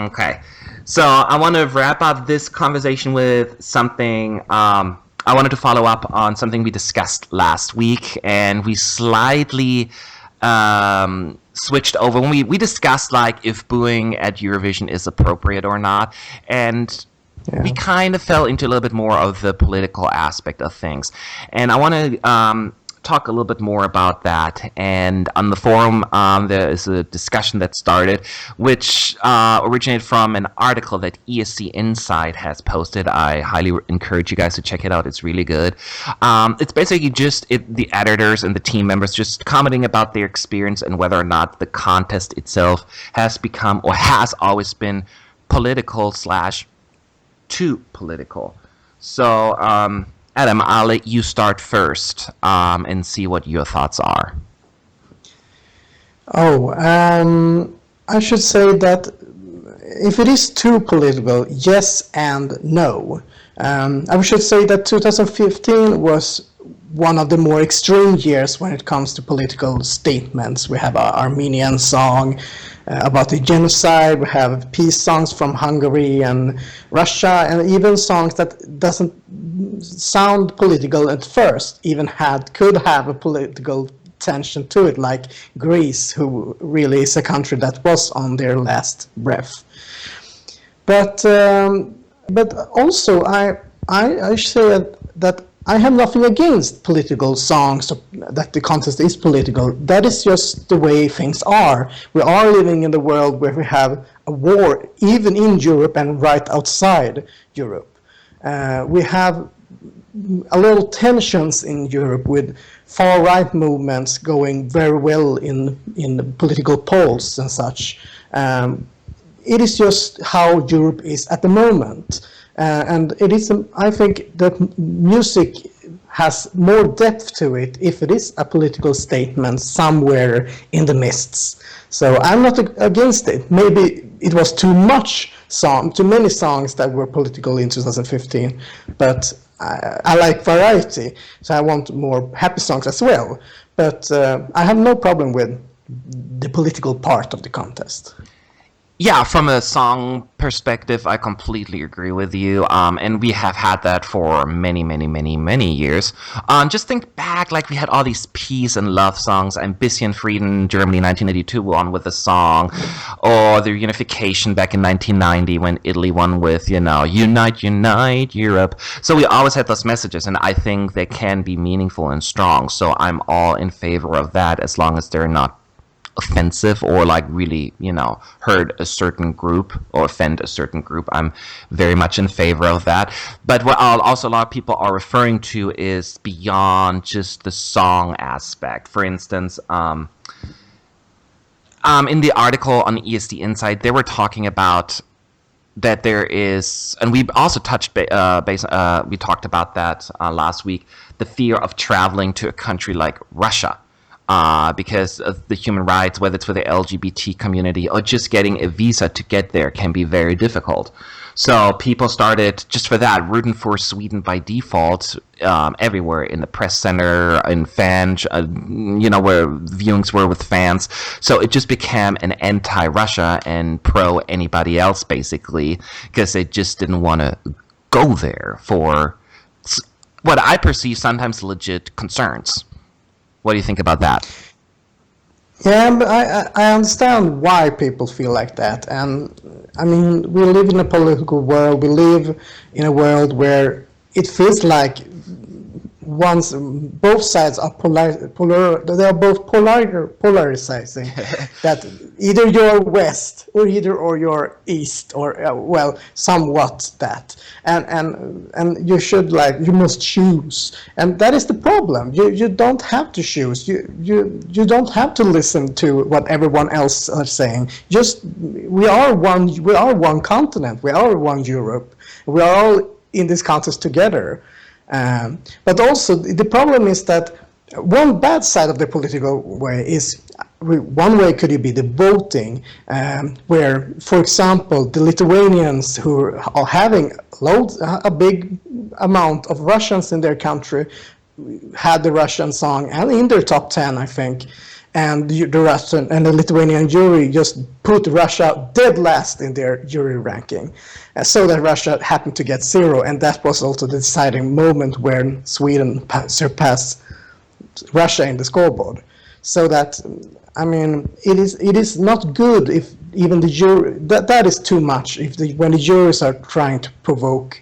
Okay. So I want to wrap up this conversation with something. I wanted to follow up on something we discussed last week, and we slightly switched over when we discussed like if booing at Eurovision is appropriate or not, and we Yeah. kind of fell into a little bit more of the political aspect of things. And I want to talk a little bit more about that. And on the forum, there is a discussion that started, which originated from an article that ESC Inside has posted. I highly encourage you guys to check it out. It's really good. It's basically just the editors and the team members just commenting about their experience and whether or not the contest itself has become or has always been political slash too political. So, Adam, I'll let you start first and see what your thoughts are. Oh, I should say that if it is too political, yes and no. I should say that 2015 was one of the more extreme years when it comes to political statements. We have our Armenian song about the genocide. We have peace songs from Hungary and Russia, and even songs that doesn't sound political at first, even could have a political tension to it, like Greece, who really is a country that was on their last breath. But also I say that I have nothing against political songs, that the contest is political. That is just the way things are. We are living in the world where we have a war, even in Europe and right outside Europe. We have a little tensions in Europe with far-right movements going very well in political polls and such. It is just how Europe is at the moment. And it is, I think that music has more depth to it if it is a political statement somewhere in the mists. So I'm not against it. Maybe it was too many songs that were political in 2015, but I like variety, so I want more happy songs as well. But I have no problem with the political part of the contest. Yeah, from a song perspective, I completely agree with you. And we have had that for many, many, many, many years. Just think back, like we had all these peace and love songs. Ein bisschen Frieden, Germany, 1982 won with a song, or the unification back in 1990 when Italy won with, Unite, Unite, Europe. So we always had those messages, and I think they can be meaningful and strong. So I'm all in favor of that as long as they're not offensive or like really hurt a certain group or offend a certain group. I'm very much in favor of that. But what also a lot of people are referring to is beyond just the song aspect. For instance, in the article on ESD Insight, they were talking about that there is, and we also touched we talked about that last week, the fear of traveling to a country like Russia. Because of the human rights, whether it's for the LGBT community or just getting a visa to get there can be very difficult. So people started, just for that, rooting for Sweden by default everywhere, in the press center, in fans, where viewings were with fans. So it just became an anti-Russia and pro-anybody else, basically, because they just didn't want to go there for what I perceive sometimes legit concerns. What do you think about that? Yeah, but I understand why people feel like that. And I mean, we live in a political world. We live in a world where it feels like both sides are they are both polarizing. That either you're west or you're east, or somewhat that, and you must choose, and that is the problem. You don't have to choose. You don't have to listen to what everyone else are saying. Just we are one continent. We are one Europe. We are all in this contest together. But also the problem is that one bad side of the political way is, one way could be the voting, where, for example, the Lithuanians who are having a big amount of Russians in their country had the Russian song and in their top 10, I think. and the Russian and the Lithuanian jury just put Russia dead last in their jury ranking, so that Russia happened to get 0, and that was also the deciding moment where Sweden surpassed Russia in the scoreboard. So that, I mean, it is not good if even the jury, that is too much, if when the juries are trying to provoke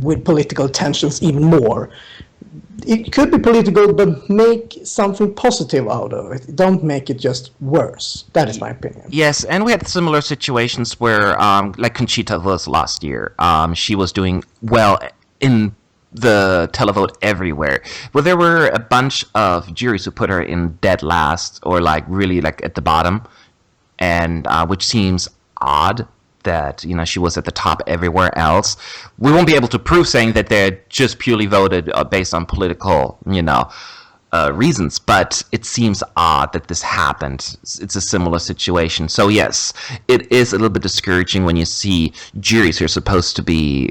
with political tensions even more. It could be political, but make something positive out of it. Don't make it just worse. That is my opinion. Yes, and we had similar situations where, like Conchita was last year. She was doing well in the televote everywhere. Well, there were a bunch of juries who put her in dead last, or like really like at the bottom, and which seems odd that, you know, she was at the top everywhere else. We won't be able to prove saying that they're just purely voted based on political, you know, reasons, but it seems odd that this happened. It's a similar situation. So yes, it is a little bit discouraging when you see juries who are supposed to be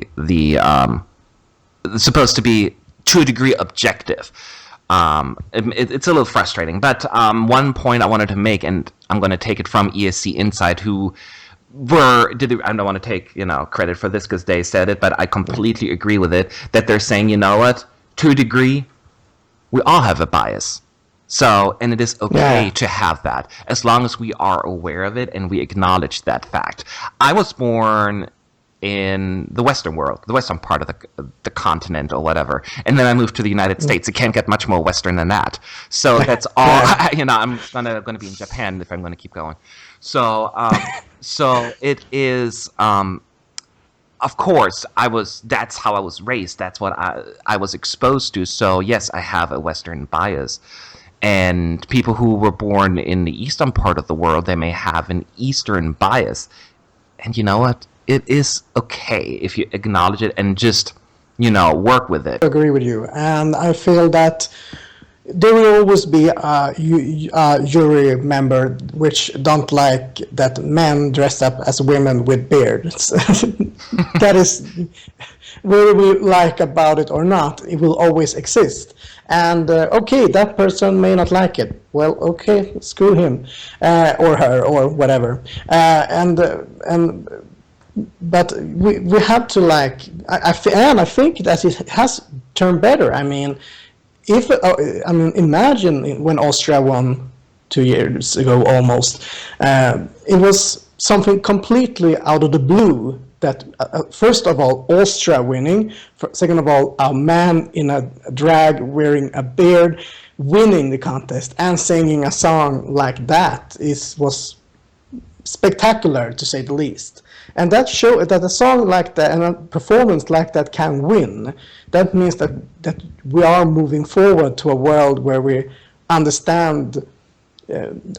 to a degree objective. It's a little frustrating. But one point I wanted to make, and I'm going to take it from ESC Inside, who I don't want to take, you know, credit for this because they said it, but I completely agree with it, that they're saying, you know what, to a degree, we all have a bias. So, and it is okay to have that, as long as we are aware of it and we acknowledge that fact. I was born in the Western world, the Western part of the continent or whatever, and then I moved to the United States. It can't get much more Western than that. So that's all. You know, I'm gonna be in Japan if I'm gonna keep going. So, so it is. Of course, that's how I was raised. That's what I was exposed to. So yes, I have a Western bias. And people who were born in the eastern part of the world, they may have an Eastern bias. And you know what? It is okay if you acknowledge it and just, you know, work with it. I agree with you. And I feel that there will always be a jury member which don't like that men dress up as women with beards. That is, whether we like about it or not, it will always exist. And okay, that person may not like it. Well, okay, screw him or her or whatever. But we have to, like, I think that it has turned better. I mean, imagine when Austria won 2 years ago almost. It was something completely out of the blue. That first of all, Austria winning. Second of all, a man in a drag wearing a beard winning the contest and singing a song like that was spectacular, to say the least. And that show that a song like that and a performance like that can win. That means that we are moving forward to a world where we understand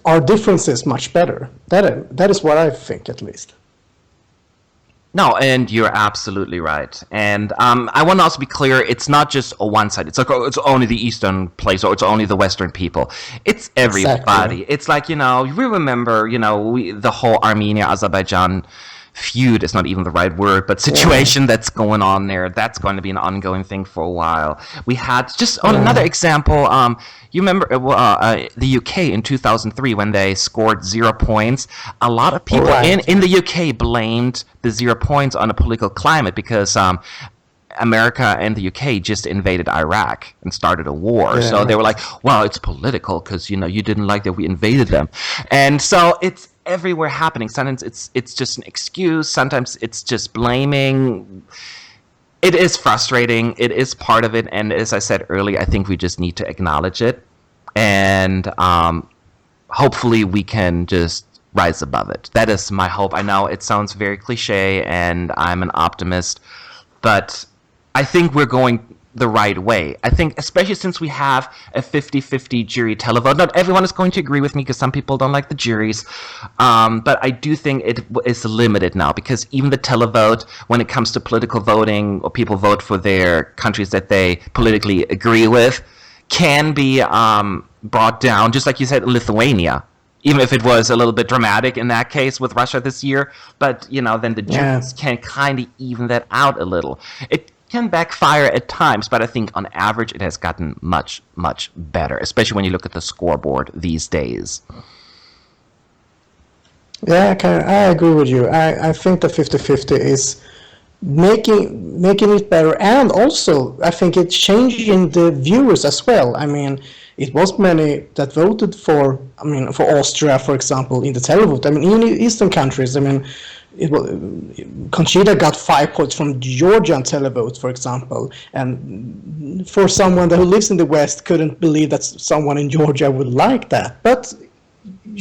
our differences much better. That is what I think, at least. No, and you're absolutely right. And I want to also be clear, it's not just a one side. It's like, oh, it's only the Eastern place or it's only the Western people. It's everybody. Exactly. It's like, you know, we remember, you know, the whole Armenia-Azerbaijan feud is not even the right word, but situation that's going on there. That's going to be an ongoing thing for a while. We had, just on another example, you remember the UK in 2003 when they scored 0 points. A lot of people in the UK blamed the 0 points on a political climate because America and the UK just invaded Iraq and started a war. Yeah. So they were like, well, it's political because, you know, you didn't like that we invaded them. And so it's everywhere happening. Sometimes it's just an excuse. Sometimes it's just blaming. It is frustrating. It is part of it. And as I said earlier, I think we just need to acknowledge it. And hopefully we can just rise above it. That is my hope. I know it sounds very cliche and I'm an optimist, but I think we're going the right way. I think, especially since we have a 50-50 jury televote. Not everyone is going to agree with me because some people don't like the juries, but I do think it is limited now because even the televote, when it comes to political voting or people vote for their countries that they politically agree with, can be brought down, just like you said, Lithuania. Even if it was a little bit dramatic in that case with Russia this year, but, you know, then the juries can kind of even that out a little. can backfire at times, but I think on average it has gotten much, much better, especially when you look at the scoreboard these days. Yeah, I agree with you. I think the 50-50 is making it better, and also I think it's changing the viewers as well. I mean, it was many that voted for, I mean, for Austria, for example, in the televote. I mean, in Eastern countries, I mean, it was, Conchita got 5 points from Georgian televote, for example, and for someone who lives in the West, couldn't believe that someone in Georgia would like that. But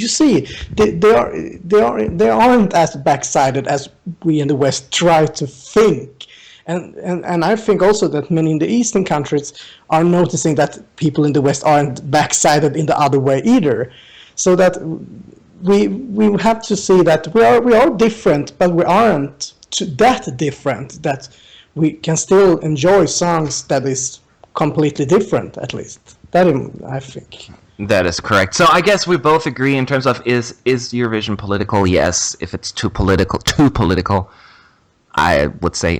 you see, they aren't as backsided as we in the West try to think. And I think also that many in the Eastern countries are noticing that people in the West aren't backsided in the other way either. So that we have to see that we are different, but we aren't that different that we can still enjoy songs that is completely different, at least. That I think. That is correct. So I guess we both agree in terms of is Eurovision political? Yes. If it's too political, I would say